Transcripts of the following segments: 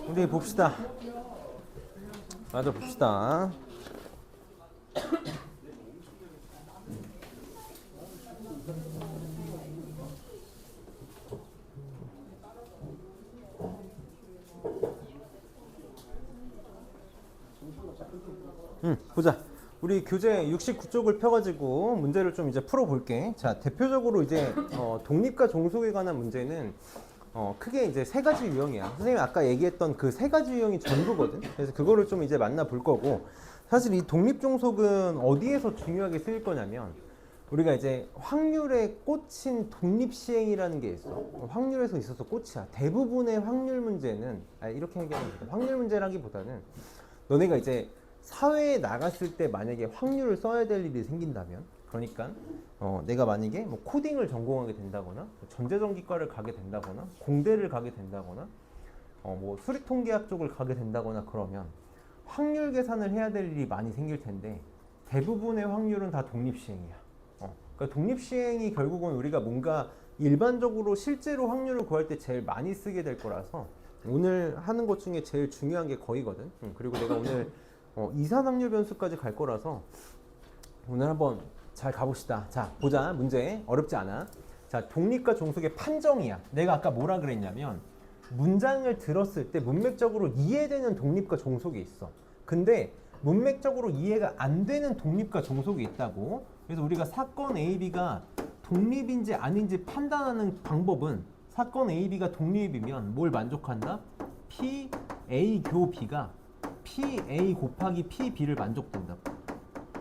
우리 봅시다. 맞아 봅시다. 보자. 우리 교재 69쪽을 펴가지고 문제를 좀 이제 풀어볼게. 자, 대표적으로 이제 독립과 종속에 관한 문제는 크게 이제 세 가지 유형이야. 선생님이 아까 얘기했던 그 세 가지 유형이 전부거든. 그래서 그거를 좀 이제 만나볼 거고, 사실 이 독립 종속은 어디에서 중요하게 쓰일 거냐면, 우리가 이제 확률에 꽂힌 독립 시행이라는 게 있어. 확률에서 있어서 꽂이야. 대부분의 확률 문제는 이렇게 얘기하면 돼. 확률 문제라기보다는 너네가 이제 사회에 나갔을 때 만약에 확률을 써야 될 일이 생긴다면, 그러니까 내가 만약에 뭐 코딩을 전공하게 된다거나 전자전기과를 가게 된다거나 공대를 가게 된다거나 뭐 수리통계학 쪽을 가게 된다거나 그러면 확률 계산을 해야 될 일이 많이 생길 텐데, 대부분의 확률은 다 독립시행이야. 그러니까 독립시행이 결국은 우리가 뭔가 일반적으로 실제로 확률을 구할 때 제일 많이 쓰게 될 거라서 오늘 하는 것 중에 제일 중요한 게 거의거든. 그리고 내가 오늘 이산확률 변수까지 갈 거라서 오늘 한번 잘 가봅시다. 자, 보자. 문제 어렵지 않아. 자, 독립과 종속의 판정이야. 내가 아까 뭐라 그랬냐면, 문장을 들었을 때 문맥적으로 이해되는 독립과 종속이 있어. 근데 문맥적으로 이해가 안 되는 독립과 종속이 있다고. 그래서 우리가 사건 A, B가 독립인지 아닌지 판단하는 방법은, 사건 A, B가 독립이면 뭘 만족한다? P, A 교 B가 PA 곱하기 PB를 만족된다고.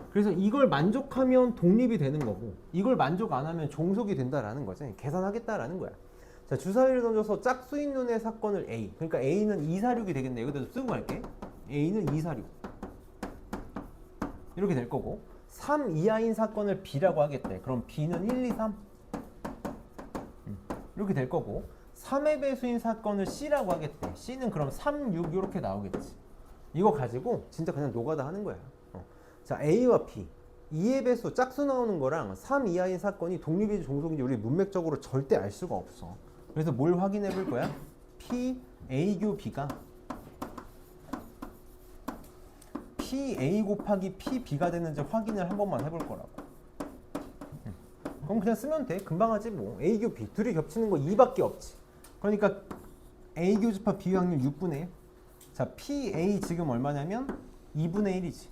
그래서 이걸 만족하면 독립이 되는 거고, 이걸 만족 안 하면 종속이 된다라는 거지. 계산하겠다라는 거야. 자, 주사위를 던져서 짝수인론의 사건을 A, 그러니까 A는 246이 되겠네. 여기다 쓰고 갈게. A는 246 이렇게 될 거고, 3 이하인 사건을 B라고 하겠대. 그럼 B는 1, 2, 3 이렇게 될 거고, 3의 배수인 사건을 C라고 하겠대. C는 그럼 3, 6 이렇게 나오겠지. 이거 가지고 진짜 그냥 노가다 하는 거야. 자, A와 B, 2의 배수 짝수 나오는 거랑 3 이하인 사건이 독립인지 종속인지 우리 문맥적으로 절대 알 수가 없어. 그래서 뭘 확인해 볼 거야? P, A 교 B가 P, A 곱하기 P, B가 되는지 확인을 한 번만 해볼 거라고. 그럼 그냥 쓰면 돼. 금방 하지 뭐. A 교 B, 둘이 겹치는 거 2밖에 없지. 그러니까 A 교집합 B 확률 6분의 1. 자, PA 지금 얼마냐면 2분의 1이지.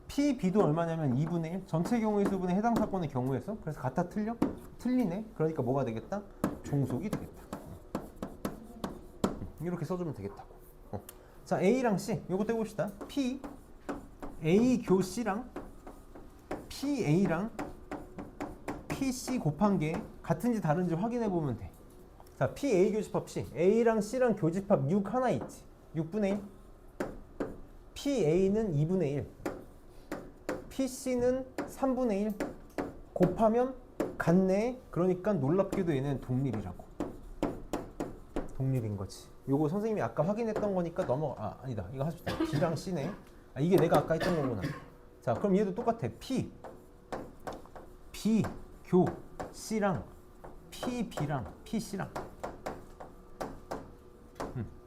PB도 얼마냐면 2분의 1. 전체 경우의 수분의 해당 사건의 경우에서. 그래서 같아 틀려? 틀리네. 그러니까 뭐가 되겠다? 종속이 되겠다. 이렇게 써주면 되겠다고. 자, A랑 C 요거 떼봅시다. P A 교 C랑 PA랑 PC 곱한 게 같은지 다른지 확인해 보면 돼. 자, PA 교집합 C, A랑 C랑 교집합 6 하나 있지. 6분의 1. PA는 2분의 1, PC는 3분의 1 곱하면 같네. 그러니까 놀랍게도 얘는 독립이라고. 독립인 거지. 요거 선생님이 아까 확인했던 거니까 아니다. 이거 합시다. B랑 C네. 이게 내가 아까 했던 거구나. 자, 그럼 얘도 똑같아. P, B, 교, C랑 PB랑 PC랑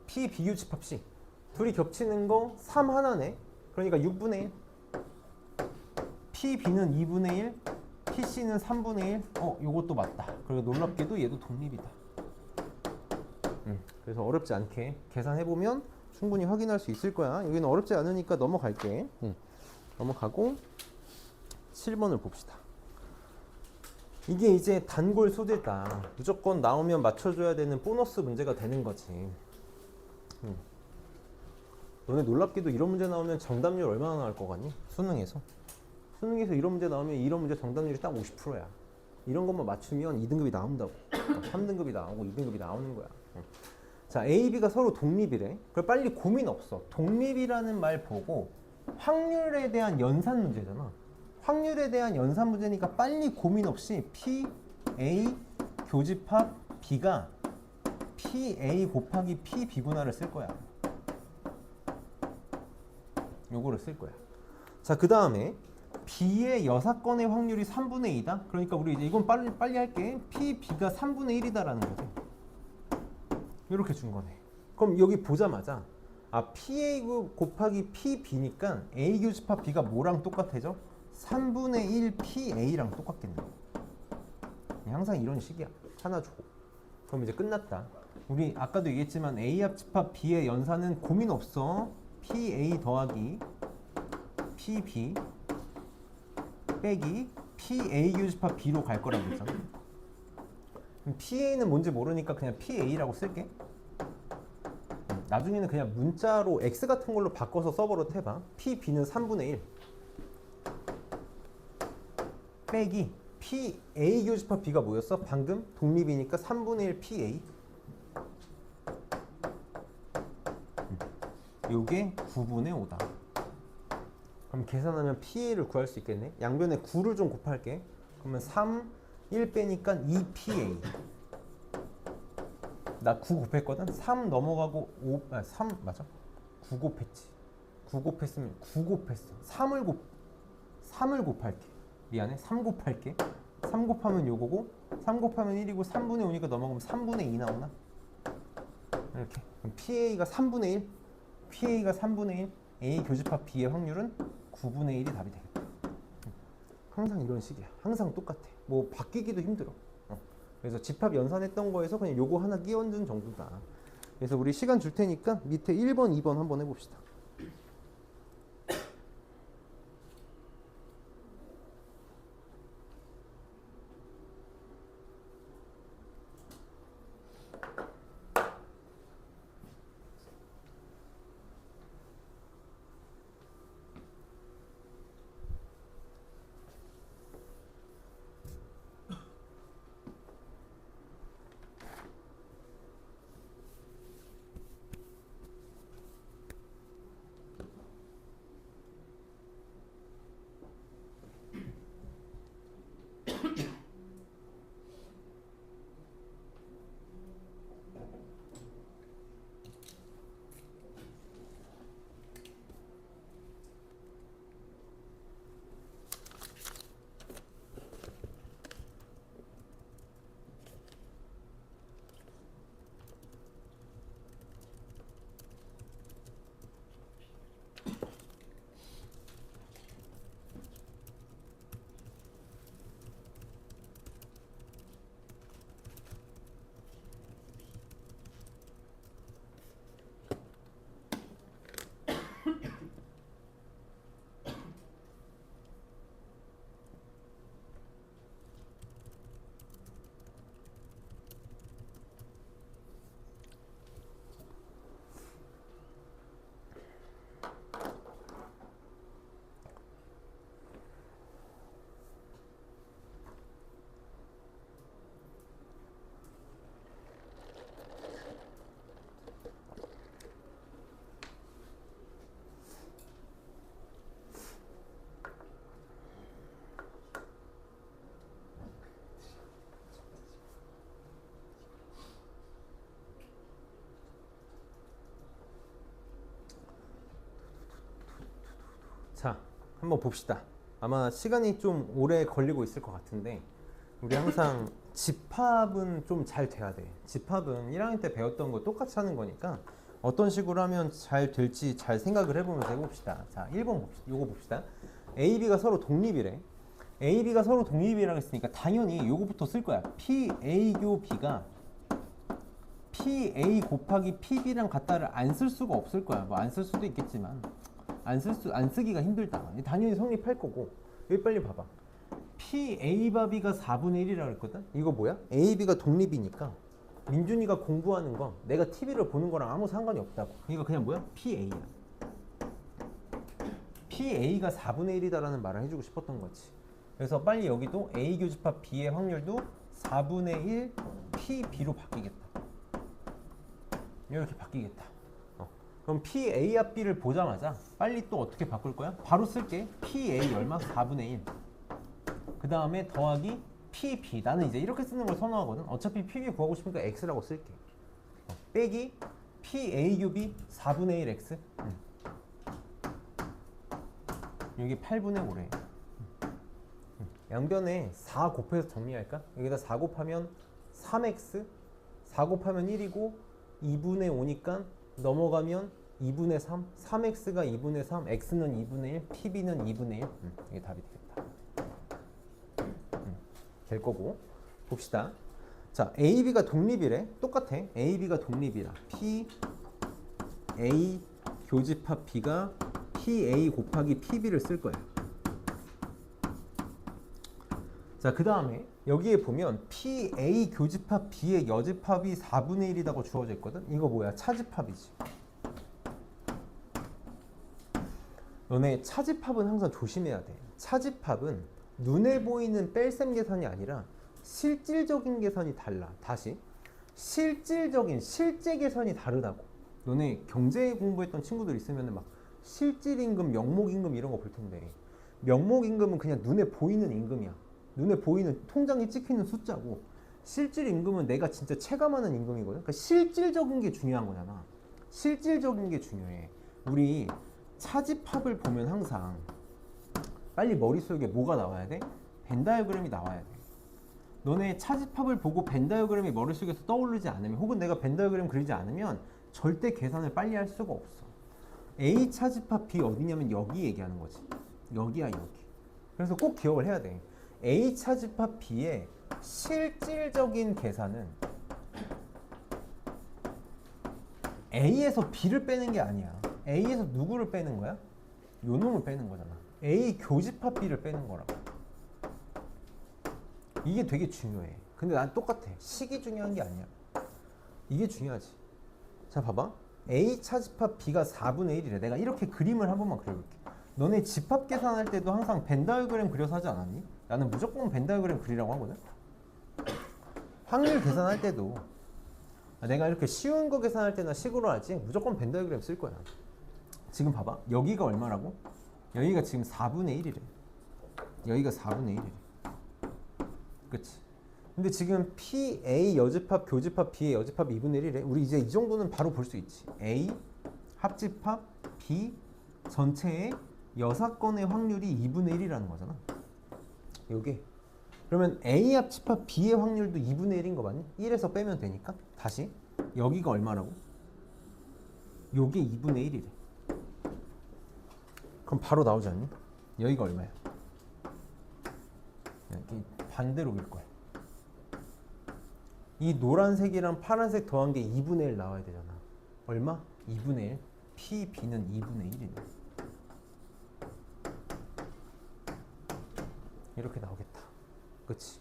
P 비교집합 C. 둘이 겹치는 거 3 하나네. 그러니까 6분의 1. PB는 2분의 1, PC는 3분의 1. 요것도 맞다. 그리고 놀랍게도 얘도 독립이다. 그래서 어렵지 않게 계산해보면 충분히 확인할 수 있을 거야. 여기는 어렵지 않으니까 넘어갈게. 넘어가고 7번을 봅시다. 이게 이제 단골 소재다. 무조건 나오면 맞춰줘야 되는 보너스 문제가 되는 거지. 너네 놀랍게도 이런 문제 나오면 정답률 얼마나 나올 것 같니? 수능에서 이런 문제 나오면 이런 문제 정답률이 딱 50%야. 이런 것만 맞추면 2등급이 나온다고. 3등급이 나오고 2등급이 나오는 거야. 자, A, B가 서로 독립이래. 그래, 빨리 고민 없어. 독립이라는 말 보고 확률에 대한 연산 문제잖아. 확률에 대한 연산 문제니까 빨리 고민 없이 P, A 교집합 B가 PA 곱하기 PB분할을 쓸 거야. 요거를 쓸 거야. 자, 그 다음에 B의 여사건의 확률이 3분의 2다. 그러니까 우리 이제 이건 빨리 할게. PB가 3분의 1이다라는 거지. 이렇게 준 거네. 그럼 여기 보자마자 PA 곱하기 PB니까 A 교집합 B가 뭐랑 똑같아져? 3분의 1 PA랑 똑같겠네. 항상 이런 식이야. 하나 주고. 그럼 이제 끝났다. 우리 아까도 얘기했지만 A 합집합 B의 연산은 고민 없어. PA 더하기 PB 빼기 PA 교집합 B로 갈 거라고 했잖아. 그럼 PA는 뭔지 모르니까 그냥 PA라고 쓸게. 나중에는 그냥 문자로 X 같은 걸로 바꿔서 서버로 해봐. PB는 3분의 1 빼기 PA 교집합 B가 뭐였어? 방금 독립이니까 3분의 1 PA. 요게 9분의 5다. 그럼 계산하면 PA를 구할 수 있겠네. 양변에 9를 좀 곱할게. 그러면 3, 1 빼니까 2 PA. 나 9 곱했거든? 3 넘어가고 3 맞아? 9 곱했지. 9 곱했으면 9 곱했어. 3을 곱할게. 미안해. 3 곱할게. 3 곱하면 요거고 3 곱하면 1이고 3분의 5니까 넘어가면 3분의 2 나오나? 이렇게. 그럼 PA가 3분의 1. PA가 3분의 1. A 교집합 B의 확률은 9분의 1이 답이 되겠다. 항상 이런 식이야. 항상 똑같아. 뭐 바뀌기도 힘들어. 그래서 집합 연산했던 거에서 그냥 요거 하나 끼얹은 정도다. 그래서 우리 시간 줄 테니까 밑에 1번, 2번 한번 해봅시다. 자, 한번 봅시다. 아마 시간이 좀 오래 걸리고 있을 것 같은데 우리 항상 집합은 좀 잘 돼야 돼. 집합은 1학년 때 배웠던 거 똑같이 하는 거니까 어떤 식으로 하면 잘 될지 잘 생각을 해보면서 해봅시다. 자, 1번 봅시다. 요거 봅시다. A, B가 서로 독립이래. A, B가 서로 독립이라고 했으니까 당연히 요거부터 쓸 거야. PA 교 B가 PA 곱하기 PB랑 같다를 안 쓸 수가 없을 거야. 뭐 안 쓸 수도 있겠지만 안 쓰기가 힘들다. 당연히 성립할 거고. 여기 빨리 봐봐. PA 바비가 4분의 1이라고 했거든? 이거 뭐야? A, B가 독립이니까 민준이가 공부하는 거 내가 TV를 보는 거랑 아무 상관이 없다고. 그러니까 그냥 뭐야? PA야. PA가 4분의 1이다라는 말을 해주고 싶었던 거지. 그래서 빨리 여기도 A 교집합 B의 확률도 4분의 1 PB로 바뀌겠다. 이렇게 바뀌겠다. 그럼 PA 합 B를 보자마자 빨리 또 어떻게 바꿀 거야? 바로 쓸게. PA 얼마? 4분의 1. 그 다음에 더하기 PB. 나는 이제 이렇게 쓰는 걸 선호하거든. 어차피 PB 구하고 싶으니까 X라고 쓸게. 빼기 PA 곱이 4분의 1 X. 여기 8분의 5래. 양변에 4 곱해서 정리할까? 여기다 4 곱하면 3X. 4 곱하면 1이고 2분의 5니까 넘어가면 2분의 3, 3x가 2분의 3, x는 2분의 1, pb는 2분의 1. 이게 답이 되겠다. 될 거고. 봅시다. 자, a, b가 독립이래. 똑같아. a, b가 독립이라. p, a 교집합 b가 pa 곱하기 pb를 쓸 거야. 자, 그 다음에 여기에 보면 PA 교집합 B의 여집합이 4분의 1이라고 주어져 있거든. 이거 뭐야? 차집합이지. 너네 차집합은 항상 조심해야 돼. 차집합은 눈에 보이는 뺄셈 계산이 아니라 실질적인 계산이 달라. 다시. 실질적인 실제 계산이 다르다고. 너네 경제 공부했던 친구들 있으면 막 실질임금, 명목임금 이런 거 볼 텐데, 명목임금은 그냥 눈에 보이는 임금이야. 눈에 보이는 통장에 찍히는 숫자고, 실질 임금은 내가 진짜 체감하는 임금이거든. 그러니까 실질적인 게 중요한 거잖아. 실질적인 게 중요해. 우리 차집합을 보면 항상 빨리 머릿속에 뭐가 나와야 돼? 벤 다이어그램이 나와야 돼. 너네 차집합을 보고 벤 다이어그램이 머릿속에서 떠오르지 않으면, 혹은 내가 벤 다이어그램 그리지 않으면 절대 계산을 빨리 할 수가 없어. A 차집합 B 어디냐면 여기 얘기하는 거지. 여기야, 여기. 그래서 꼭 기억을 해야 돼. A 차집합 B의 실질적인 계산은 A에서 B를 빼는 게 아니야. A에서 누구를 빼는 거야? 요 놈을 빼는 거잖아. A 교집합 B를 빼는 거라고. 이게 되게 중요해. 근데 난 똑같아. 식이 중요한 게 아니야. 이게 중요하지. 자, 봐봐. A 차집합 B가 4분의 1이래. 내가 이렇게 그림을 한 번만 그려볼게. 너네 집합 계산할 때도 항상 벤 다이어그램 그려서 하지 않았니? 나는 무조건 벤 다이어그램 그리라고 하거든. 확률 계산할 때도 내가 이렇게 쉬운 거 계산할 때나 식으로 하지 무조건 벤 다이어그램 쓸 거야. 지금 봐봐. 여기가 얼마라고? 여기가 지금 4분의 1이래. 여기가 4분의 1이래. 그치? 근데 지금 PA 여집합 교집합 B의 여집합 2분의 1이래. 우리 이제 이 정도는 바로 볼 수 있지. A 합집합 B 전체의 여사건의 확률이 2분의 1이라는 거잖아. 요게. 그러면 A 합집합 B의 확률도 2분의 1인 거 맞니? 1에서 빼면 되니까. 다시. 여기가 얼마라고? 요게 2분의 1이래. 그럼 바로 나오지 않니? 여기가 얼마야? 여기 반대로 올 거야. 이 노란색이랑 파란색 더한 게 2분의 1 나와야 되잖아. 얼마? 2분의 1. P, B는 2분의 1이네. 이렇게 나오겠다. 그치?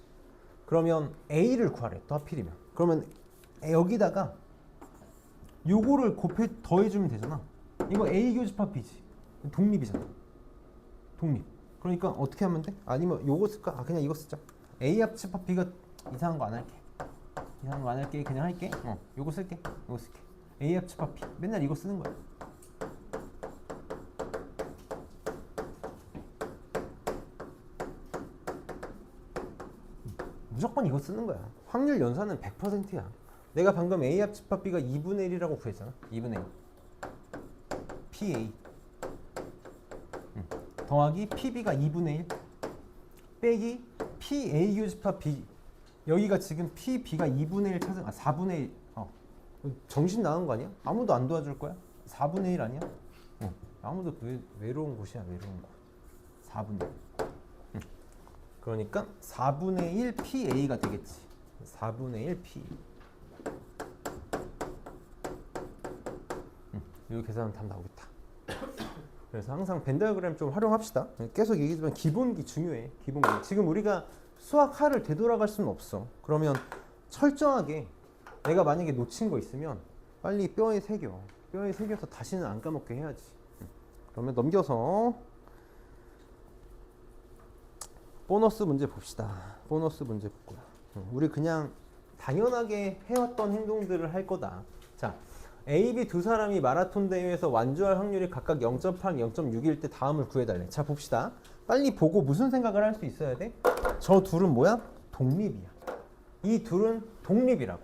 그러면 A를 구하래. 또 하필이면. 그러면 여기다가 요거를 더해주면 되잖아. 이거 A 교집합 B지. 독립이잖아. 독립. 그러니까 어떻게 하면 돼? 아니면 요거 쓸까? 아, 그냥 이거 쓰자. A 합집합 B가 이상한 거 안 할게. 이상한 거 안 할게. 그냥 할게. 요거 쓸게. 요거 쓸게. A 합집합 B. 맨날 이거 쓰는 거야. 무조건 이거 쓰는 거야. 확률 연산은 100%야. 내가 방금 A 합집합 B가 2분의 1이라고 구했잖아. 2분의 1. PA. 더하기 PB가 2분의 1. 빼기 PA 교집합 B. 여기가 지금 PB가 2분의 1 찾은, 4분의 1. 정신 나간 거 아니야? 아무도 안 도와줄 거야? 4분의 1 아니야? 아무도 외로운 곳이야, 외로운 곳. 4분의 1. 그러니까 4분의 1 PA가 되겠지. 4분의 1 P. 이 계산은 답 나오겠다. 그래서 항상 벤 다이어그램 좀 활용합시다. 계속 얘기지만 기본기 중요해. 기본기. 지금 우리가 수학 하를 되돌아갈 수는 없어. 그러면 철저하게 내가 만약에 놓친 거 있으면 빨리 뼈에 새겨. 뼈에 새겨서 다시는 안 까먹게 해야지. 그러면 넘겨서 보너스 문제 봅시다. 보너스 문제 볼 거야. 우리 그냥 당연하게 해왔던 행동들을 할 거다. 자, A, B 두 사람이 마라톤 대회에서 완주할 확률이 각각 0.8, 0.6일 때 다음을 구해달래. 자, 봅시다. 빨리 보고 무슨 생각을 할 수 있어야 돼? 저 둘은 뭐야? 독립이야. 이 둘은 독립이라고.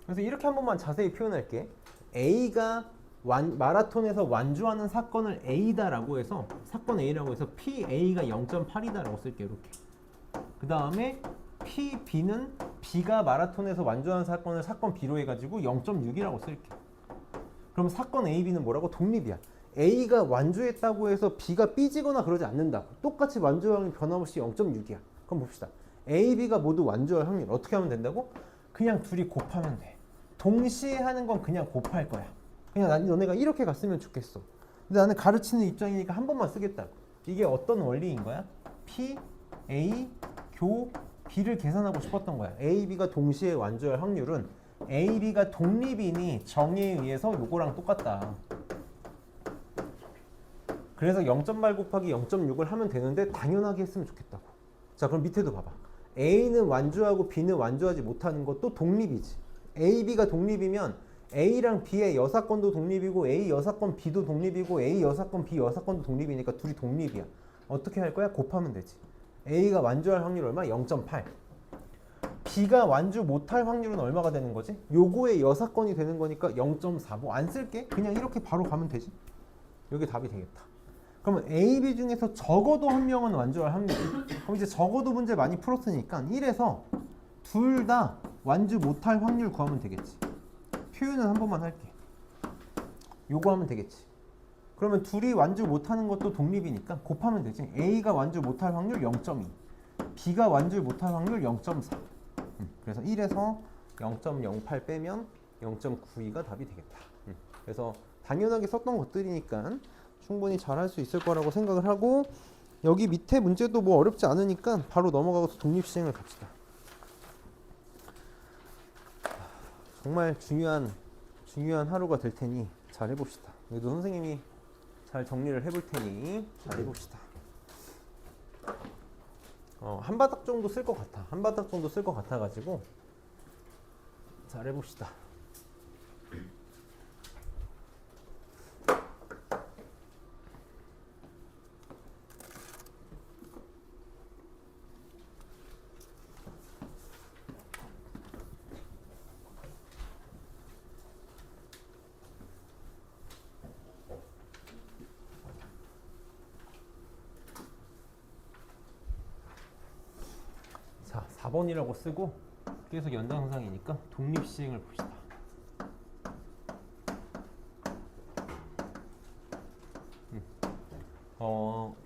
그래서 이렇게 한 번만 자세히 표현할게. A가 마라톤에서 완주하는 사건을 A다라고 해서, 사건 A라고 해서 PA가 0.8이다라고 쓸게. 이렇게. 그 다음에 P, B는 B가 마라톤에서 완주한 사건을 사건 B로 해가지고 0.6이라고 쓸게. 그럼 사건 A, B는 뭐라고? 독립이야. A가 완주했다고 해서 B가 삐지거나 그러지 않는다고. 똑같이 완주 확률 변함없이 0.6이야. 그럼 봅시다. A, B가 모두 완주할 확률 어떻게 하면 된다고? 그냥 둘이 곱하면 돼. 동시에 하는 건 그냥 곱할 거야. 그냥 너네가 이렇게 갔으면 좋겠어. 근데 나는 가르치는 입장이니까 한 번만 쓰겠다고. 이게 어떤 원리인 거야? P, A, 교, B를 계산하고 싶었던 거야. A, B가 동시에 완주할 확률은 A, B가 독립이니 정의에 의해서 요거랑 똑같다. 그래서 0.8 곱하기 0.6을 하면 되는데 당연하게 했으면 좋겠다고. 자, 그럼 밑에도 봐봐. A는 완주하고 B는 완주하지 못하는 것도 독립이지. A, B가 독립이면 A랑 B의 여사건도 독립이고 A 여사건 B도 독립이고 A 여사건 B 여사건도 독립이니까 둘이 독립이야. 어떻게 할 거야? 곱하면 되지. A가 완주할 확률 얼마? 0.8. B가 완주 못할 확률은 얼마가 되는 거지? 요거의 여사건이 되는 거니까 0.4. 뭐 안 쓸게. 그냥 이렇게 바로 가면 되지. 이게 답이 되겠다. 그러면 A, B 중에서 적어도 한 명은 완주할 확률. 그럼 이제 적어도 문제 많이 풀었으니까 1에서 둘 다 완주 못할 확률 구하면 되겠지. 표현은 한 번만 할게. 요거 하면 되겠지. 그러면 둘이 완주 못하는 것도 독립이니까 곱하면 되지. A가 완주 못할 확률 0.2, B가 완주 못할 확률 0.4. 그래서 1에서 0.08 빼면 0.92가 답이 되겠다. 그래서 당연하게 썼던 것들이니까 충분히 잘할 수 있을 거라고 생각을 하고, 여기 밑에 문제도 뭐 어렵지 않으니까 바로 넘어가서 독립시행을 갑시다. 정말 중요한 하루가 될 테니 잘 해봅시다. 여기도 선생님이 잘 정리를 해볼 테니 잘 해봅시다. 한 바닥 정도 쓸 것 같아. 한 바닥 정도 쓸 것 같아가지고 잘 해봅시다. 자, 4번이라고 쓰고 계속 연장선상이니까 독립시행을 봅시다.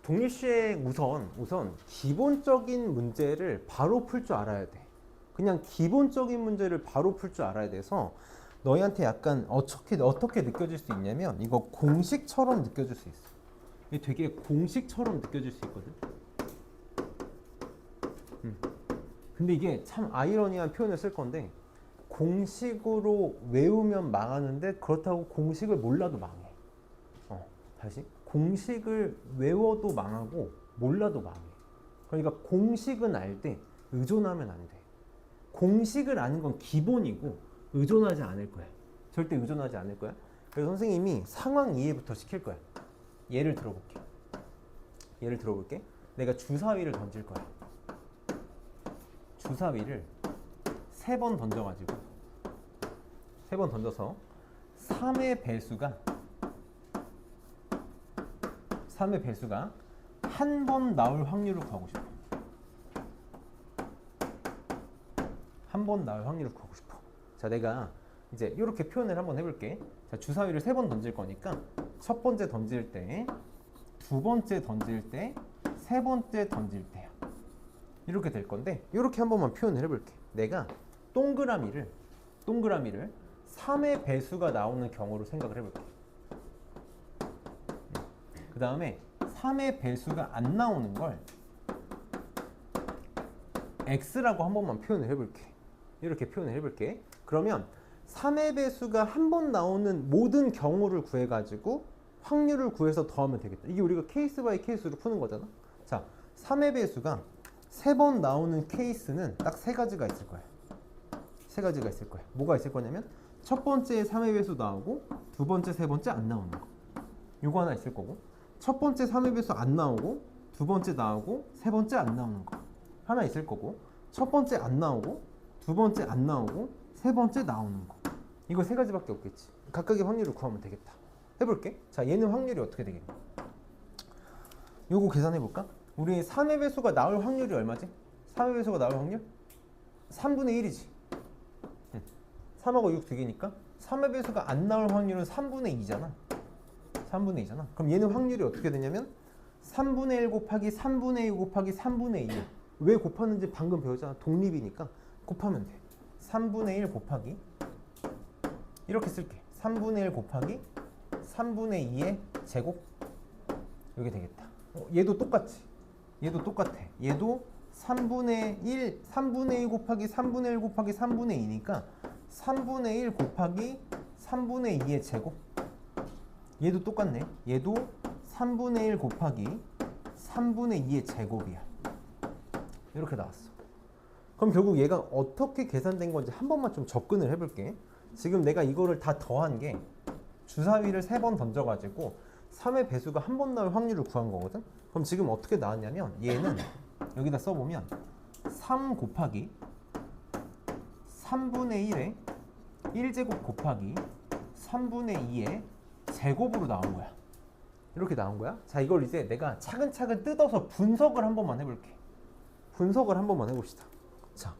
독립시행 우선 기본적인 문제를 바로 풀 줄 알아야 돼. 그냥 기본적인 문제를 바로 풀 줄 알아야 돼서 너희한테 약간 어떻게 느껴질 수 있냐면 이거 공식처럼 느껴질 수 있어. 이게 되게 공식처럼 느껴질 수 있거든. 근데 이게 참 아이러니한 표현을 쓸 건데, 공식으로 외우면 망하는데 그렇다고 공식을 몰라도 망해. 다시 공식을 외워도 망하고 몰라도 망해. 그러니까 공식은 알 때 의존하면 안 돼. 공식을 아는 건 기본이고 의존하지 않을 거야. 절대 의존하지 않을 거야. 그래서 선생님이 상황 이해부터 시킬 거야. 예를 들어볼게. 내가 주사위를 던질 거야. 주사위를 3번 던져가지고 3번 던져서 3의 배수가 한 번 나올 확률을 구하고 싶어. 한 번 나올 확률을 구하고 싶어. 자, 내가 이제 이렇게 표현을 한번 해볼게. 자, 주사위를 3번 던질 거니까 첫 번째 던질 때, 두 번째 던질 때, 세 번째 던질 때야. 이렇게 될 건데, 이렇게 한 번만 표현을 해볼게. 내가 동그라미를 3의 배수가 나오는 경우로 생각을 해볼게. 그 다음에 3의 배수가 안 나오는 걸 x라고 한 번만 표현을 해볼게. 이렇게 표현을 해볼게. 그러면 3의 배수가 한 번 나오는 모든 경우를 구해가지고 확률을 구해서 더하면 되겠다. 이게 우리가 케이스 바이 케이스로 푸는 거잖아. 자, 3의 배수가 3번 나오는 케이스는 딱 3가지가 있을 거야. 3가지가 있을 거야. 뭐가 있을 거냐면 첫 번째에 3의 배수 나오고, 두 번째, 세 번째 안 나오는 거. 요거 하나 있을 거고, 첫 번째 3의 배수 안 나오고, 두 번째 나오고, 세 번째 안 나오는 거 하나 있을 거고, 첫 번째 안 나오고, 두 번째 안 나오고, 세 번째 나오는 거. 이거 3가지밖에 없겠지. 각각의 확률을 구하면 되겠다. 해볼게. 자, 얘는 확률이 어떻게 되겠냐. 요거 계산해볼까? 우리 3의 배수가 나올 확률이 얼마지? 3의 배수가 나올 확률? 3분의 1이지. 3하고 6 두 개니까 3의 배수가 안 나올 확률은 3분의 2잖아. 3분의 2잖아. 그럼 얘는 확률이 어떻게 되냐면 3분의 1 곱하기 3분의 2 곱하기 3분의 2야. 왜 곱하는지 방금 배웠잖아. 독립이니까 곱하면 돼. 3분의 1 곱하기 이렇게 쓸게. 3분의 1 곱하기 3분의 2의 제곱 이게 되겠다. 얘도 똑같지. 얘도 똑같아. 얘도 3분의 2 곱하기 3분의 1 곱하기 3분의 2니까 3분의 1 곱하기 3분의 2의 제곱. 얘도 똑같네. 얘도 3분의 1 곱하기 3분의 2의 제곱이야. 이렇게 나왔어. 그럼 결국 얘가 어떻게 계산된 건지 한 번만 좀 접근을 해볼게. 지금 내가 이거를 다 더한 게 주사위를 3번 던져가지고 3의 배수가 한 번 나올 확률을 구한 거거든. 그럼 지금 어떻게 나왔냐면 얘는 여기다 써보면 3 곱하기 3분의 1에 1제곱 곱하기 3분의 2의 제곱으로 나온 거야. 이렇게 나온 거야. 자, 이걸 이제 내가 차근차근 뜯어서 분석을 한 번만 해볼게. 분석을 한 번만 해봅시다. 자,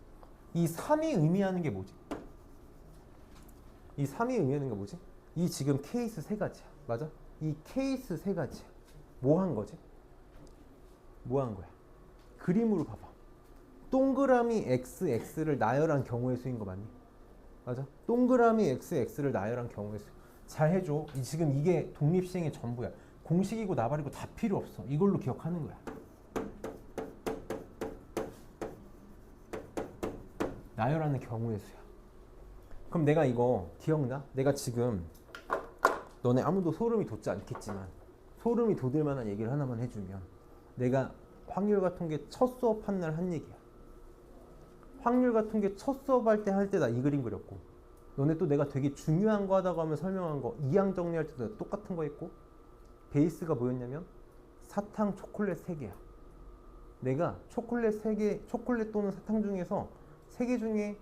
이 3이 의미하는 게 뭐지? 이 3이 의미하는 게 뭐지? 이 지금 케이스 세 가지야. 맞아? 이 케이스 세 가지야. 뭐 한 거지? 뭐 한 거야? 그림으로 봐봐. 동그라미 XX를 나열한 경우의 수인 거 맞니? 맞아? 동그라미 XX를 나열한 경우의 수. 잘 해줘. 지금 이게 독립시행의 전부야. 공식이고 나발이고 다 필요 없어. 이걸로 기억하는 거야. 나열하는 경우의 수야. 그럼 내가 이거 기억나? 내가 지금 너네 아무도 소름이 돋지 않겠지만 소름이 돋을 만한 얘기를 하나만 해주면 내가 확률과 통계 첫 수업한 날 한 얘기야. 확률과 통계 첫 수업할 때 나 이 그림 그렸고 너네 또 내가 되게 중요한 거 하다고 하면 설명한 거 이항 정리할 때도 똑같은 거 했고 베이스가 뭐였냐면 사탕 초콜릿 3개야. 내가 초콜릿 3개, 초콜릿 또는 사탕 중에서 3개 중에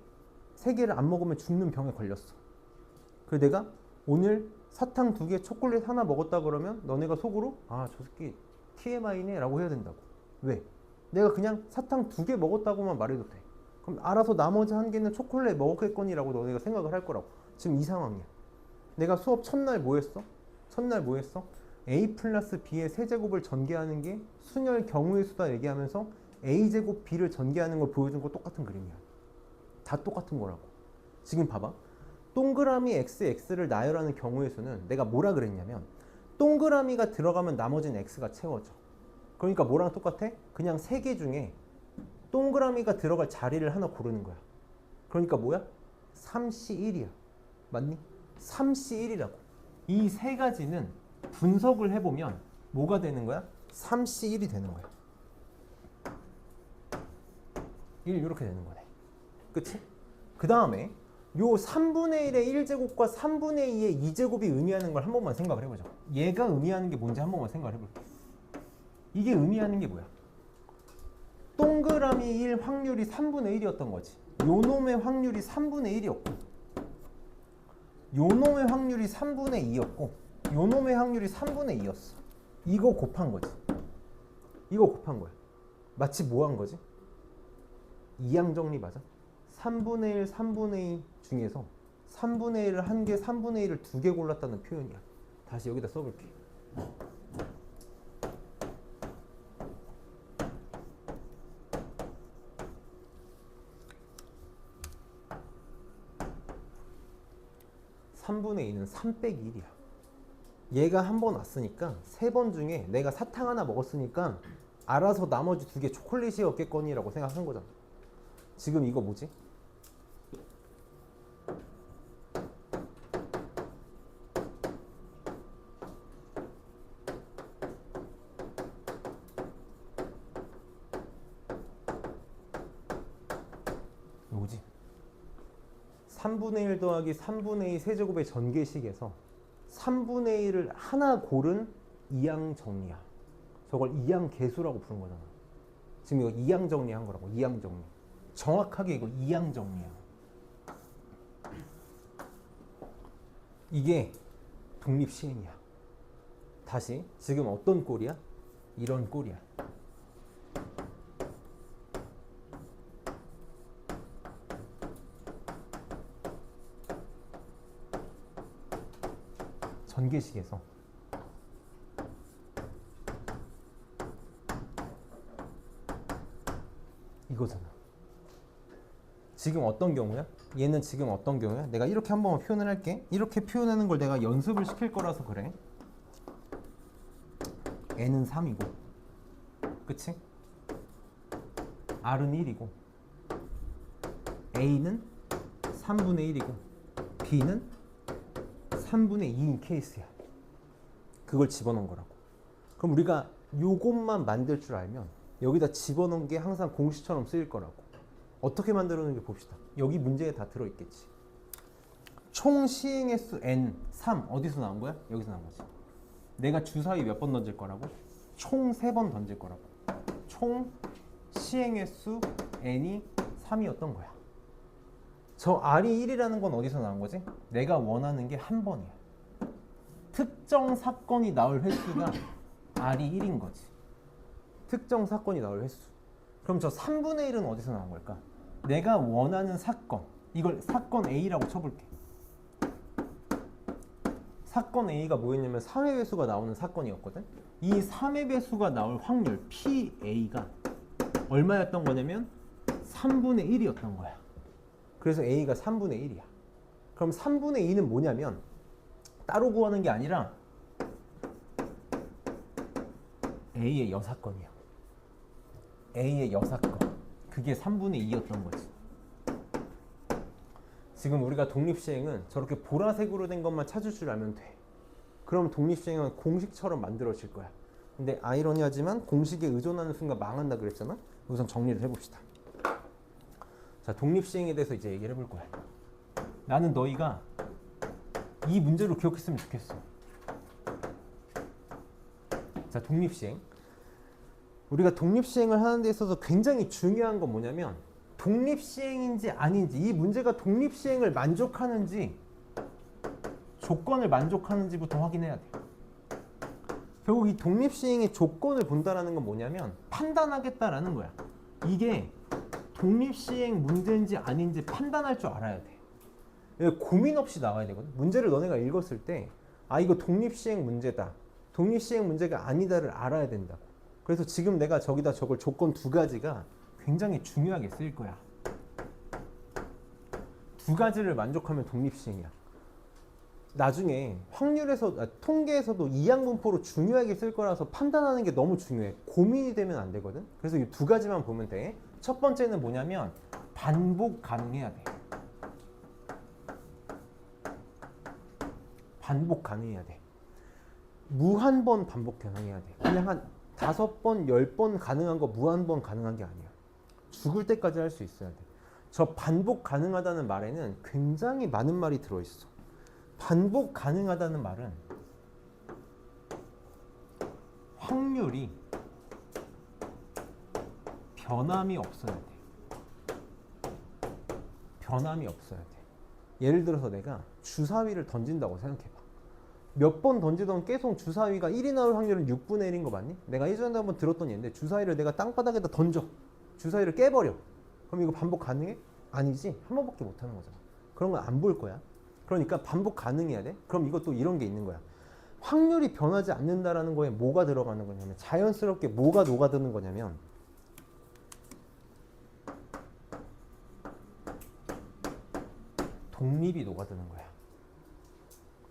3개를 안 먹으면 죽는 병에 걸렸어. 그래서 내가 오늘 사탕 2개, 초콜릿 하나 먹었다 그러면 너네가 속으로 아, 저 새끼 TMI네 라고 해야 된다고. 왜? 내가 그냥 사탕 2개 먹었다고만 말해도 돼. 그럼 알아서 나머지 1개는 초콜릿 먹었겠거니라고 너네가 생각을 할 거라고. 지금 이 상황이야. 내가 수업 첫날 뭐 했어? 첫날 뭐 했어? A 플러스 B의 세제곱을 전개하는 게 순열 경우의 수다 얘기하면서 A제곱 B를 전개하는 걸 보여준 거 똑같은 그림이야. 다 똑같은 거라고. 지금 봐봐. 동그라미 XX를 나열하는 경우의 수는 내가 뭐라 그랬냐면 동그라미가 들어가면 나머지는 X가 채워져. 그러니까 뭐랑 똑같아? 그냥 3개 중에 동그라미가 들어갈 자리를 하나 고르는 거야. 그러니까 뭐야? 3C1이야. 맞니? 3C1이라고. 이 세 가지는 분석을 해보면 뭐가 되는 거야? 3C1이 되는 거야. 1 이렇게 되는 거네. 그치? 그 다음에 요 3분의 1의 1제곱과 3분의 2의 2제곱이 의미하는 걸 한 번만 생각을 해보자. 얘가 의미하는 게 뭔지 한 번만 생각을 해볼게. 이게 의미하는 게 뭐야? 동그라미 1 확률이 3분의 1이었던 거지. 요놈의 확률이 3분의 1이었고 요놈의 확률이 3분의 2였고 요놈의 확률이 3분의 2였어. 이거 곱한 거지. 이거 곱한 거야. 마치 뭐 한 거지? 이항 정리 맞아? 3분의 1, 3분의 2 중에서 3분의 1을 1개, 3분의 1을 2개 골랐다는 표현이야. 다시 여기다 써볼게. (3분의 2는 3 빼기 1이야) 얘가 한 번 왔으니까 3번 중에 내가 사탕 하나 먹었으니까 알아서 나머지 2개 초콜릿이었겠거니 라고 생각한 거잖아. 지금 이거 뭐지? 뭐지? 3분의 1 더하기 3분의 2 세제곱의 전개식에서 3분의 1을 하나 고른 이항 정리야. 저걸 이항 계수라고 부른 거잖아. 지금 이거 이항 정리한 거라고. 이항 정리. 정확하게 이거 이항 정리야. 이게 독립시행이야. 다시 지금 어떤 꼴이야? 이런 꼴이야. 전개식에서 이거잖아. 지금 어떤 경우야? 얘는 지금 어떤 경우야? 내가 이렇게 한번 표현을 할게. 이렇게 표현하는 걸 내가 연습을 시킬 거라서 그래. n은 3이고 그치? r은 1이고 a는 3분의 1이고 b는 3분의 2인 케이스야. 그걸 집어넣은 거라고. 그럼 우리가 요것만 만들 줄 알면 여기다 집어넣은 게 항상 공식처럼 쓰일 거라고. 어떻게 만들었는지 봅시다. 여기 문제에 다 들어있겠지. 총 시행 횟수 n 3 어디서 나온 거야? 여기서 나온 거지. 내가 주사위 몇 번 던질 거라고? 총 3번 던질 거라고. 총 시행 횟수 n이 3이었던 거야. 저 r이 1이라는 건 어디서 나온 거지? 내가 원하는 게 한 번이야. 특정 사건이 나올 횟수가 r이 1인 거지. 특정 사건이 나올 횟수. 그럼 저 3분의 1은 어디서 나온 걸까? 내가 원하는 사건, 이걸 사건 A라고 쳐볼게. 사건 A가 뭐였냐면 3의 배수가 나오는 사건이었거든. 이 3의 배수가 나올 확률 PA가 얼마였던 거냐면 3분의 1이었던 거야. 그래서 A가 3분의 1이야. 그럼 3분의 2는 뭐냐면 따로 구하는 게 아니라 A의 여사건이야. A의 여사건. 그게 3분의 2였던 거지. 지금 우리가 독립시행은 저렇게 보라색으로 된 것만 찾을 줄 알면 돼. 그럼 독립시행은 공식처럼 만들어질 거야. 근데 아이러니하지만 공식에 의존하는 순간 망한다 그랬잖아? 우선 정리를 해봅시다. 자, 독립시행에 대해서 이제 얘기를 해볼 거야. 나는 너희가 이 문제로 기억했으면 좋겠어. 자, 독립시행. 우리가 독립시행을 하는 데 있어서 굉장히 중요한 건 뭐냐면 독립시행인지 아닌지, 이 문제가 독립시행을 만족하는지 조건을 만족하는지부터 확인해야 돼. 결국 이 독립시행의 조건을 본다는 건 뭐냐면 판단하겠다라는 거야. 이게 독립시행 문제인지 아닌지 판단할 줄 알아야 돼. 고민 없이 나와야 되거든. 문제를 너네가 읽었을 때 아, 이거 독립시행 문제다, 독립시행 문제가 아니다를 알아야 된다고. 그래서 지금 내가 저기다 적을 조건 2가지가 굉장히 중요하게 쓰일 거야. 2가지를 만족하면 독립시행이야. 나중에 통계에서도 이항분포로 중요하게 쓸 거라서 판단하는 게 너무 중요해. 고민이 되면 안 되거든. 그래서 이 2가지만 보면 돼. 첫 번째는 뭐냐면 반복 가능해야 돼. 반복 가능해야 돼. 무한번 반복 가능해야 돼. 그냥 한 5번, 10번 가능한 거 무한번 가능한 게 아니야. 죽을 때까지 할 수 있어야 돼. 저 반복 가능하다는 말에는 굉장히 많은 말이 들어있어. 반복 가능하다는 말은 확률이 변함이 없어야 돼. 변함이 없어야 돼. 예를 들어서 내가 주사위를 던진다고 생각해봐. 몇 번 던지던 계속 주사위가 1이 나올 확률은 6분의 1인 거 맞니? 내가 예전에 한번 들었던 얘인데 주사위를 내가 땅바닥에다 던져. 주사위를 깨버려. 그럼 이거 반복 가능해? 아니지. 한 번밖에 못 하는 거잖아. 그런 건 안 볼 거야. 그러니까 반복 가능해야 돼. 그럼 이것도 이런 게 있는 거야. 확률이 변하지 않는다라는 거에 뭐가 들어가는 거냐면 자연스럽게 뭐가 녹아드는 거냐면 독립이 녹아드는 거야.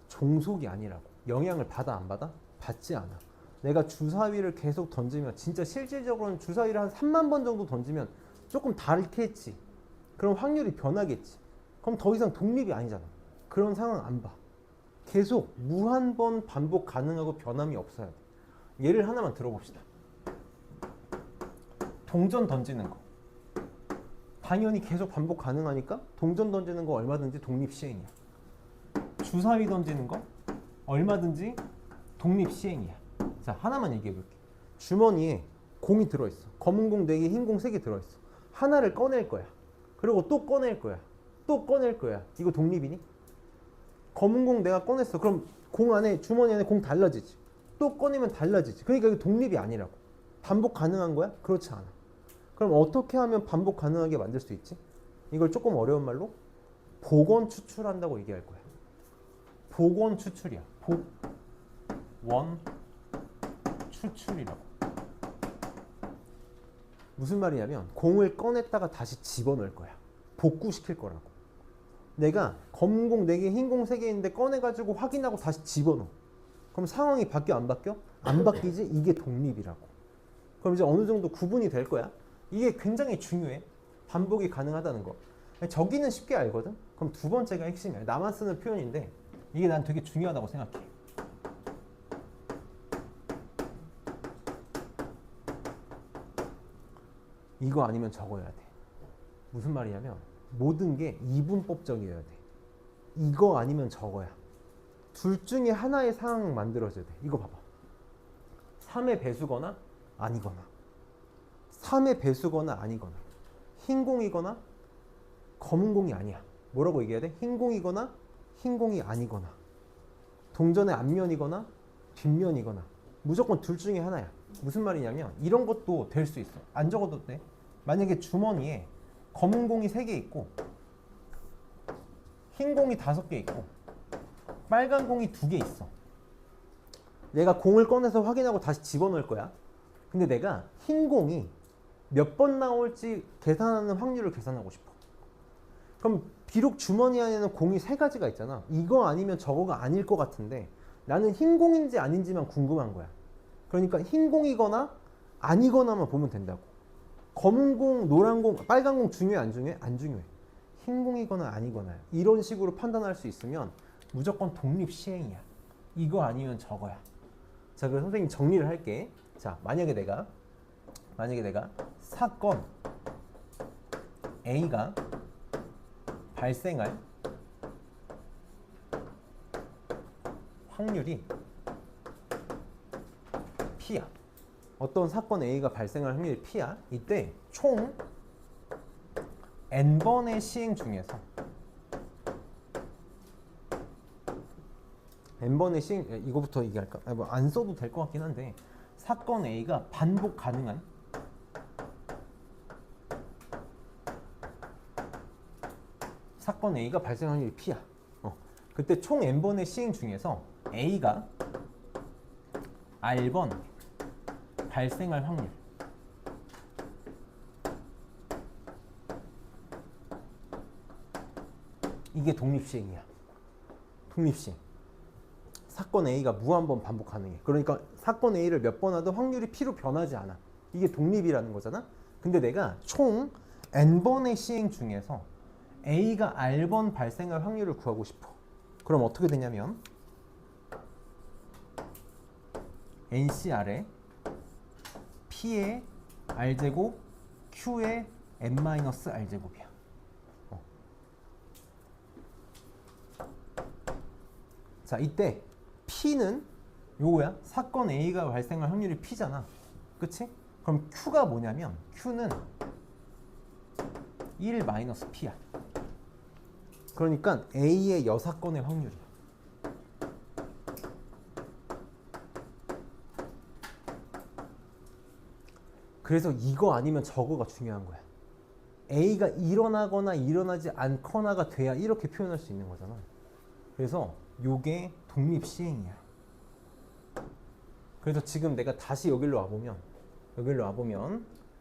종속이 아니라고. 영향을 받아 안 받아? 받지 않아. 내가 주사위를 계속 던지면 진짜 실질적으로는 주사위를 한 3만 번 정도 던지면 조금 다르겠지. 그럼 확률이 변하겠지. 그럼 더 이상 독립이 아니잖아. 그런 상황 안 봐. 계속 무한번 반복 가능하고 변함이 없어야 돼. 예를 하나만 들어봅시다. 동전 던지는 거. 당연히 계속 반복 가능하니까 동전 던지는 거 얼마든지 독립시행이야. 주사위 던지는 거 얼마든지 독립시행이야. 자, 하나만 얘기해 볼게. 주머니에 공이 들어있어. 검은 공 4개, 흰 공 3개 들어있어. 하나를 꺼낼 거야. 그리고 또 꺼낼 거야. 또 꺼낼 거야. 이거 독립이니? 검은 공 내가 꺼냈어. 그럼 공 안에, 주머니 안에 공 달라지지. 또 꺼내면 달라지지. 그러니까 이거 독립이 아니라고. 반복 가능한 거야? 그렇지 않아. 그럼 어떻게 하면 반복 가능하게 만들 수 있지? 이걸 조금 어려운 말로 복원 추출한다고 얘기할 거야. 복원 추출이야. 복원 추출이라고. 무슨 말이냐면 공을 꺼냈다가 다시 집어넣을 거야. 복구시킬 거라고. 내가 검은 공 4개, 흰 공 3개 있는데 꺼내가지고 확인하고 다시 집어넣어. 그럼 상황이 바뀌어 안 바뀌어? 안 바뀌지? 이게 독립이라고. 그럼 이제 어느 정도 구분이 될 거야. 이게 굉장히 중요해. 반복이 가능하다는 거. 저기는 쉽게 알거든? 그럼 두 번째가 핵심이야. 나만 쓰는 표현인데 이게 난 되게 중요하다고 생각해. 이거 아니면 적어야 돼. 무슨 말이냐면 모든 게 이분법적이어야 돼. 이거 아니면 적어야. 둘 중에 하나의 상황 만들어줘야 돼. 이거 봐봐. 3의 배수거나 아니거나 3의 배수거나 아니거나 흰 공이거나 검은 공이 아니야. 뭐라고 얘기해야 돼? 흰 공이거나 흰 공이 아니거나 동전의 앞면이거나 뒷면이거나 무조건 둘 중에 하나야. 무슨 말이냐면 이런 것도 될 수 있어. 안 적어도 돼. 만약에 주머니에 검은 공이 3개 있고 흰 공이 5개 있고 빨간 공이 2개 있어. 내가 공을 꺼내서 확인하고 다시 집어넣을 거야. 근데 내가 흰 공이 몇 번 나올지 계산하는 확률을 계산하고 싶어. 그럼 비록 주머니 안에는 공이 3가지가 있잖아. 이거 아니면 저거가 아닐 것 같은데 나는 흰 공인지 아닌지만 궁금한 거야. 그러니까 흰 공이거나 아니거나만 보면 된다고. 검은 공, 노란 공, 빨간 공 중요해 안 중요해? 안 중요해. 흰 공이거나 아니거나 이런 식으로 판단할 수 있으면 무조건 독립 시행이야. 이거 아니면 저거야. 자, 그럼 선생님 정리를 할게. 자, 만약에 내가 사건 A가 발생할 확률이 P야. 어떤 사건 A가 발생할 확률이 P야. 이때 총 N번의 시행 중에서 N번의 시행, 이거부터 얘기할까? 뭐 안 써도 될 것 같긴 한데 사건 A가 반복 가능한 사건 A가 발생할 확률이 P야. 그때 총 N번의 시행 중에서 A가 R번 발생할 확률 이게 독립시행이야. 독립시행. 사건 A가 무한번 반복 가능해. 그러니까 사건 A를 몇 번 하든 확률이 P로 변하지 않아. 이게 독립이라는 거잖아. 근데 내가 총 N번의 시행 중에서 A가 R번 발생할 확률을 구하고 싶어. 그럼 어떻게 되냐면 NCR에 P의 R제곱 Q의 N-R제곱이야. 자, 이때 P는 요거야. 사건 A가 발생할 확률이 P잖아. 그치? 그럼 Q가 뭐냐면 Q는 1-P야. 그러니까 A의 여사건의 확률이야. 그래서 이거 아니면 저거가 중요한 거야. A가 일어나거나 일어나지 않거나가 돼야 이렇게 표현할 수 있는 거잖아. 그래서 요게 독립시행이야. 그래서 지금 내가 다시 여기로 와보면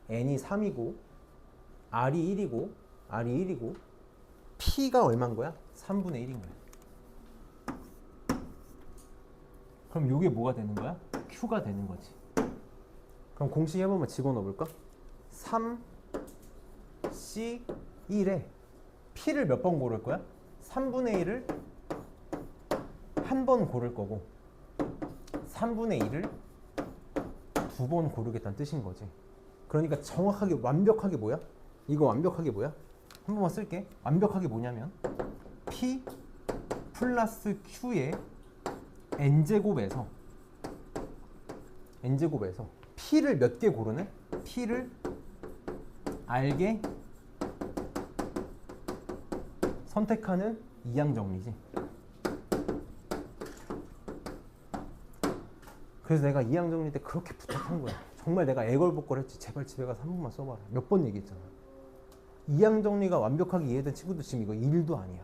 N이 3이고 R이 1이고 P가 얼마인 거야? 3분의 1인 거야. 그럼 요게 뭐가 되는 거야? Q가 되는 거지. 그럼 공식 해보면 집어넣어 볼까? 3C1에 P를 몇 번 고를 거야? 3분의 1을 한 번 고를 거고 3분의 1을 2번 고르겠다는 뜻인 거지. 그러니까 정확하게 완벽하게 뭐야? 이거 완벽하게 뭐야? 한 번만 쓸게. 완벽하게 뭐냐면 P 플러스 Q의 N제곱에서 P를 몇 개 고르네? P를 R개 선택하는 이항 정리지. 그래서 내가 이항 정리 때 그렇게 부탁한 거야. 정말 내가 애걸복걸했지. 제발 집에 가서 한 번만 써봐라. 몇 번 얘기했잖아. 이항 정리가 완벽하게 이해된 친구도 지금 이거 1도 아니야.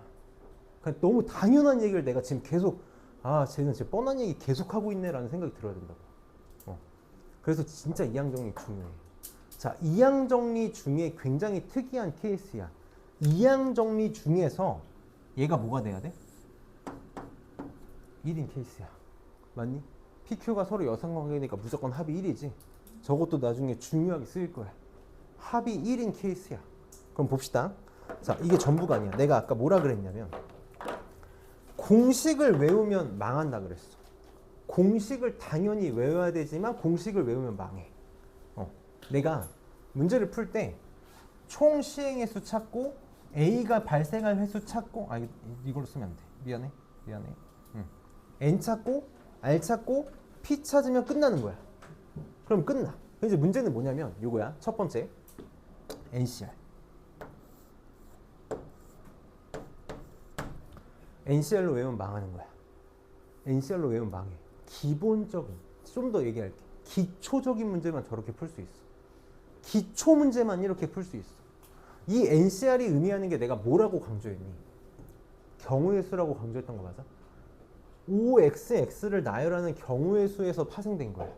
그러니까 너무 당연한 얘기를 내가 지금 계속 아 쟤는 진짜 뻔한 얘기 계속하고 있네라는 생각이 들어야 된다고. 그래서 진짜 이항 정리 중요해. 자, 이항 정리 중에 굉장히 특이한 케이스야. 이항 정리 중에서 얘가 뭐가 돼야 돼? 1인 케이스야. 맞니? PQ가 서로 여상관계니까 무조건 합이 1이지. 저것도 나중에 중요하게 쓰일 거야. 합이 1인 케이스야. 그럼 봅시다. 자, 이게 전부가 아니야. 내가 아까 뭐라 그랬냐면 공식을 외우면 망한다 그랬어. 공식을 당연히 외워야 되지만 공식을 외우면 망해. 내가 문제를 풀 때 총 시행의 수 찾고 A가 발생할 횟수 찾고 이걸로 쓰면 안 돼. 미안해. N 찾고 R 찾고 P 찾으면 끝나는 거야. 그럼 끝나. 이제 문제는 뭐냐면 요거야. 첫 번째 NCR. NCR로 외우면 망하는 거야. NCR로 외우면 망해. 기본적인, 좀 더 얘기할게. 기초적인 문제만 저렇게 풀 수 있어. 기초 문제만 이렇게 풀 수 있어. 이 NCR이 의미하는 게 내가 뭐라고 강조했니? 경우의 수라고 강조했던 거 맞아? OXX를 나열하는 경우의 수에서 파생된 거야.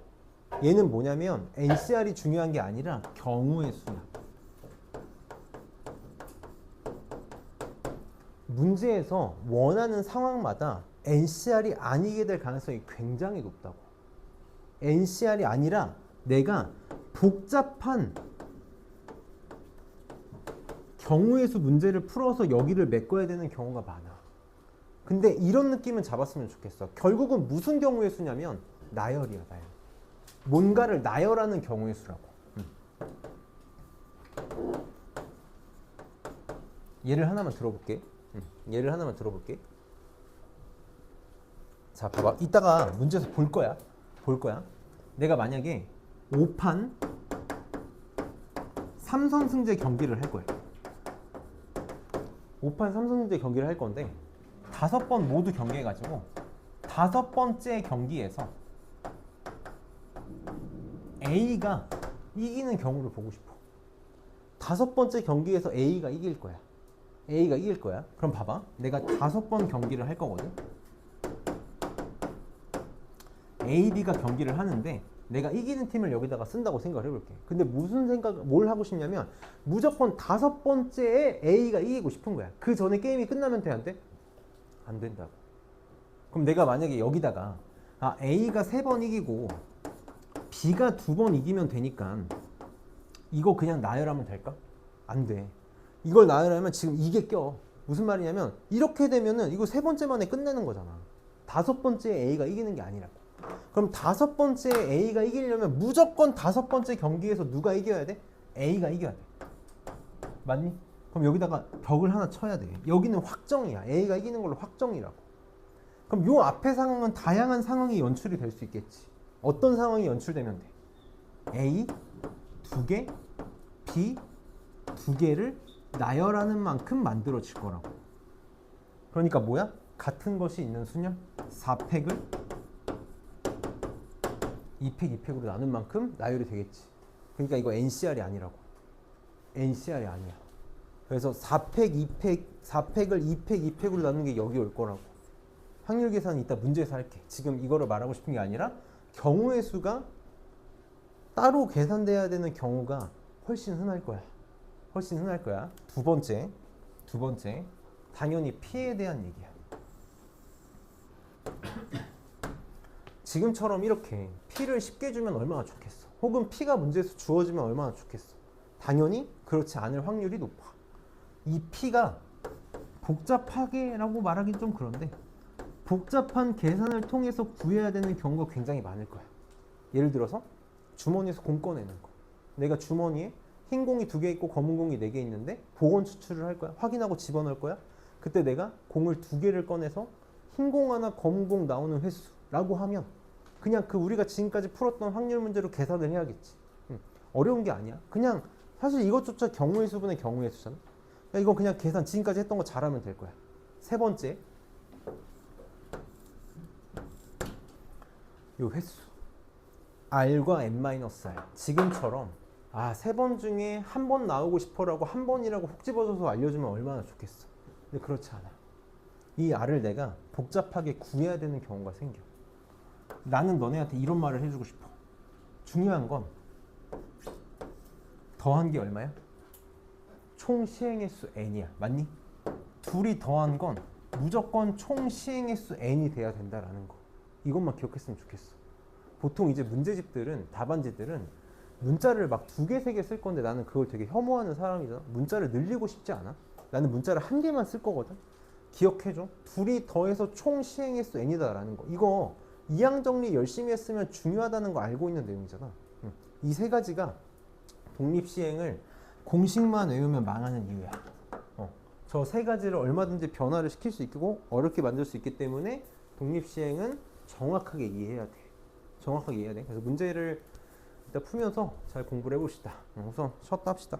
얘는 뭐냐면 NCR이 중요한 게 아니라 경우의 수야. 문제에서 원하는 상황마다 NCR이 아니게 될 가능성이 굉장히 높다고. NCR이 아니라 내가 복잡한 경우의 수 문제를 풀어서 여기를 메꿔야 되는 경우가 많아. 근데 이런 느낌은 잡았으면 좋겠어. 결국은 무슨 경우의 수냐면 나열이야, 나열. 뭔가를 나열하는 경우의 수라고. 예를 하나만 들어볼게. 예를 하나만 들어볼게. 자, 봐봐. 이따가 문제에서 볼 거야. 내가 만약에 5판 3선승제 경기를 할 거야. 5판 3선승제 경기를 할 건데 5번 모두 경기해가지고 5번째 경기에서 A가 이기는 경우를 보고 싶어. 5번째 경기에서 A가 이길 거야. 그럼 봐봐. 내가 5번 경기를 할 거거든. A, B가 경기를 하는데 내가 이기는 팀을 여기다가 쓴다고 생각을 해볼게. 근데 뭘 하고 싶냐면 무조건 5번째에 A가 이기고 싶은 거야. 그 전에 게임이 끝나면 돼, 안 돼? 안 된다고. 그럼 내가 만약에 여기다가 A가 3번 이기고 B가 2번 이기면 되니까 이거 그냥 나열하면 될까? 안 돼. 이걸 나열하면 지금 이게 껴. 무슨 말이냐면 이렇게 되면은 이거 3번째 만에 끝내는 거잖아. 5번째에 A가 이기는 게 아니라고. 그럼 5번째 A가 이기려면 무조건 5번째 경기에서 누가 이겨야 돼? A가 이겨야 돼. 맞니? 그럼 여기다가 벽을 하나 쳐야 돼. 여기는 확정이야. A가 이기는 걸로 확정이라고. 그럼 요 앞에 상황은 다양한 상황이 연출이 될 수 있겠지. 어떤 상황이 연출되면 돼? A 2개, B 2개를 나열하는 만큼 만들어질 거라고. 그러니까 뭐야? 같은 것이 있는 수냐? 4팩을 2팩, 2팩으로 나눈 만큼 나열이 되겠지. 그러니까 이거 NCR이 아니라고. NCR이 아니야. 그래서 4팩을 2팩, 2팩으로 나누는 게 여기 올 거라고. 확률 계산은 이따 문제에서 할게. 지금 이거를 말하고 싶은 게 아니라 경우의 수가 따로 계산돼야 되는 경우가 훨씬 흔할 거야. 두 번째. 당연히 P에 대한 얘기야. 지금처럼 이렇게 P를 쉽게 주면 얼마나 좋겠어. 혹은 P가 문제에서 주어지면 얼마나 좋겠어. 당연히 그렇지 않을 확률이 높아. 이 P가 복잡하게라고 말하기 좀 그런데 복잡한 계산을 통해서 구해야 되는 경우가 굉장히 많을 거야. 예를 들어서 주머니에서 공 꺼내는 거. 내가 주머니에 흰 공이 2개 있고 검은 공이 4개 있는데 복원 추출을 할 거야. 확인하고 집어넣을 거야. 그때 내가 공을 2개를 꺼내서 흰 공 하나 검은 공 나오는 횟수라고 하면 그냥 그 우리가 지금까지 풀었던 확률 문제로 계산을 해야겠지. 어려운 게 아니야. 그냥 사실 이것조차 경우의 수분의 경우의 수잖아. 그러니까 이건 그냥 계산 지금까지 했던 거 잘하면 될 거야. 세 번째, 요 횟수 R과 N-R. 지금처럼 3번 중에 한 번 나오고 싶어라고 한 번이라고 훅 집어줘서 알려주면 얼마나 좋겠어. 근데 그렇지 않아. 이 R을 내가 복잡하게 구해야 되는 경우가 생겨. 나는 너네한테 이런 말을 해주고 싶어. 중요한 건 더한 게 얼마야? 총 시행의 수 n이야. 맞니? 둘이 더한 건 무조건 총 시행의 수 n이 돼야 된다라는 거. 이것만 기억했으면 좋겠어. 보통 이제 문제집들은, 답안지들은 문자를 막 2개, 3개 쓸 건데 나는 그걸 되게 혐오하는 사람이잖아. 문자를 늘리고 싶지 않아. 나는 문자를 1개만 쓸 거거든. 기억해줘. 둘이 더해서 총 시행의 수 n이다라는 거. 이거 이항 정리 열심히 했으면 중요하다는 거 알고 있는 내용이잖아. 이 3가지가 독립시행을 공식만 외우면 망하는 이유야. 저 3가지를 얼마든지 변화를 시킬 수 있고 어렵게 만들 수 있기 때문에 독립시행은 정확하게 이해해야 돼. 정확하게 이해해야 돼. 그래서 문제를 일단 풀면서 잘 공부를 해봅시다. 우선 쉬었다 합시다.